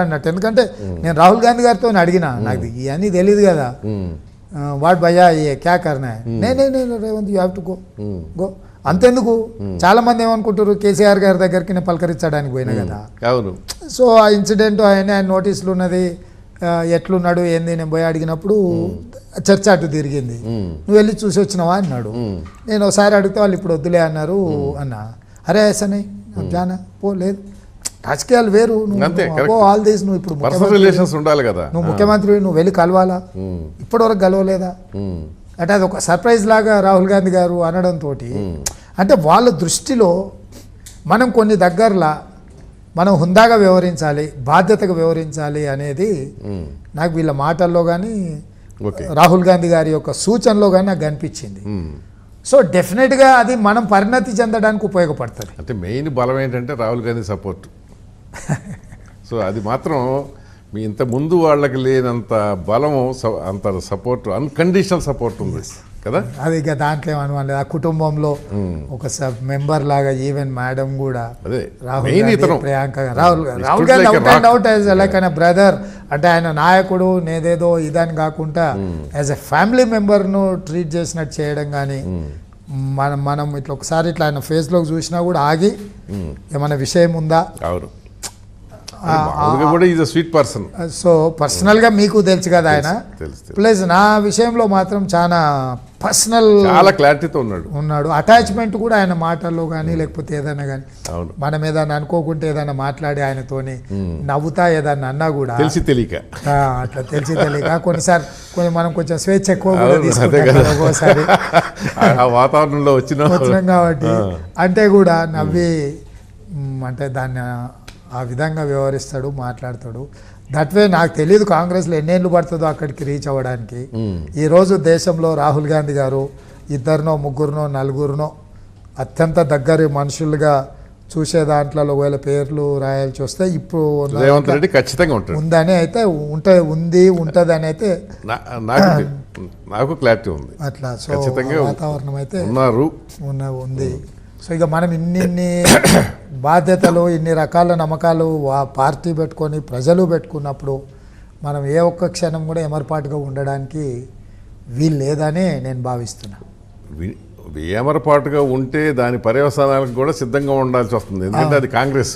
అన్నట్టు. ఎందుకంటే నేను రాహుల్ గాంధీ గారితో అడిగిన, నాకు ఇవన్నీ తెలియదు కదా, వాట్ భయ్యా ఏ క్యా కర్నా నేను Revanth you have to go go అంతెందుకు. చాలా మంది ఏమనుకుంటారు కేసీఆర్ గారి దగ్గరికి నేను పలకరించడానికి పోయినా కదా. సో ఆ ఇన్సిడెంట్ ఆయన నోటీసులు ఉన్నది, ఎట్లున్నాడు ఏంది, నేను పోయి అడిగినప్పుడు చర్చ అటు తిరిగింది. నువ్వు వెళ్ళి చూసి వచ్చినావా అన్నాడు. నేను ఒకసారి అడిగితే వాళ్ళు ఇప్పుడు వద్దులే అన్నారు అన్న. అరే సనే జానా పో, లేదు రాజకీయాలు వేరు, నువ్వు ఆల్ దీస్, నువ్వు ఇప్పుడు ఉండాలి కదా, నువ్వు ముఖ్యమంత్రి, నువ్వు వెళ్ళి కలవాలా, ఇప్పటివరకు కలవలేదా అంటే అది ఒక సర్ప్రైజ్ లాగా రాహుల్ గాంధీ గారు అనడంతో, అంటే వాళ్ళ దృష్టిలో మనం కొన్ని దగ్గరలా మనం హుందాగా వ్యవహరించాలి, బాధ్యతగా వ్యవహరించాలి అనేది నాకు వీళ్ళ మాటల్లో కానీ రాహుల్ గాంధీ గారి యొక్క సూచనలో కానీ నాకు అనిపించింది. సో డెఫినెట్గా అది మనం పరిణతి చెందడానికి ఉపయోగపడుతుంది. అంటే మెయిన్ బలం ఏంటంటే రాహుల్ గాంధీ సపోర్ట్. సో అది మాత్రం మీ ఇంత ముందు వాళ్ళకి లేనంత బలము, అంత సపోర్ట్, అన్కండిషనల్ సపోర్ట్ ఉంది కదా. అది ఇక దాంట్లో ఏమనుమానం లేదు. ఆ కుటుంబంలో ఒక మెంబర్ లాగా ఈవెన్ మేడం కూడా Rahul Priyanka Rahul Gandhi out and out as like ఆయన బ్రదర్, అంటే ఆయన నాయకుడు నేదేదో ఇదని కాకుండా యాజ్ ఎ ఫ్యామిలీ మెంబర్ను ట్రీట్ చేసినట్టు చేయడం కానీ, మనం ఇట్లా ఒకసారి ఇట్లా ఆయన ఫేస్లోకి చూసినా కూడా ఆగి ఏమైనా విషయం ఉందా, స్వీట్ పర్సన్. సో పర్సనల్గా మీకు తెలుసు కదా ఆయన, ప్లస్ నా విషయంలో మాత్రం చాలా పర్సనల్, చాలా క్లారిటీతో ఉన్నాడు. అటాచ్మెంట్ కూడా ఆయన మాటల్లో కానీ లేకపోతే ఏదైనా కానీ, మనం ఏదైనా అనుకోకుంటే ఏదైనా మాట్లాడి ఆయనతోని నవ్వుతా ఏదన్నా అన్నా కూడా తెలిసి తెలియక అట్లా తెలిసి తెలియక కొన్నిసార్లు మనం కొంచెం స్వేచ్ఛ ఎక్కువ కూడా తీసుకుంటాం ఒక్కోసారి వాతావరణంలో వచ్చినాం కాబట్టి, అంటే కూడా నవ్వి అంటే దాన్ని ఆ విధంగా వ్యవహరిస్తాడు, మాట్లాడతాడు. దట్ వే నాకు తెలియదు కాంగ్రెస్లో ఎన్నేళ్ళు పడుతుందో అక్కడికి రీచ్ అవ్వడానికి. ఈరోజు దేశంలో రాహుల్ గాంధీ గారు ఇద్దరినో ముగ్గురునో నలుగురునో అత్యంత దగ్గర మనుషులుగా చూసే దాంట్లో ఒకవేళ పేర్లు రాయాల్సి వస్తే ఇప్పుడు రేవంత్ రెడ్డి ఖచ్చితంగా ఉంటుంది, ఉందని అయితే ఉంటుంది అని అయితే నాకు క్లారిటీ ఉంది. అట్లా సో వాతావరణం అయితే ఉంది. సో ఇక మనం ఇన్ని బాధ్యతలు, ఇన్ని రకాల నమ్మకాలు పార్టీ పెట్టుకొని ప్రజలు పెట్టుకున్నప్పుడు మనం ఏ ఒక్క క్షణం కూడా ఎమరపాటుగా ఉండడానికి వీలు లేదని నేను భావిస్తున్నా. ఏమరపాటుగా ఉంటే దాని పర్యవసానాలకు కూడా సిద్ధంగా ఉండాల్సి వస్తుంది. ఎందుకంటే అది కాంగ్రెస్,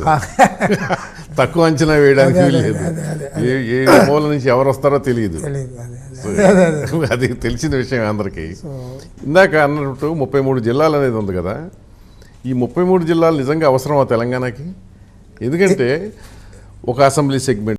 తక్కువ అంచనా వేయడానికి వీల్లేదు. ఏ మూల నుంచి ఎవరు వస్తారో తెలియదు, అది తెలిసిన విషయం అందరికీ. ఇందాక అన్నట్టు 33 జిల్లాలు అనేది ఉంది కదా, ఈ 33 జిల్లాలు నిజంగా అవసరమా తెలంగాణకి? ఎందుకంటే ఒక అసెంబ్లీ సెగ్మెంట్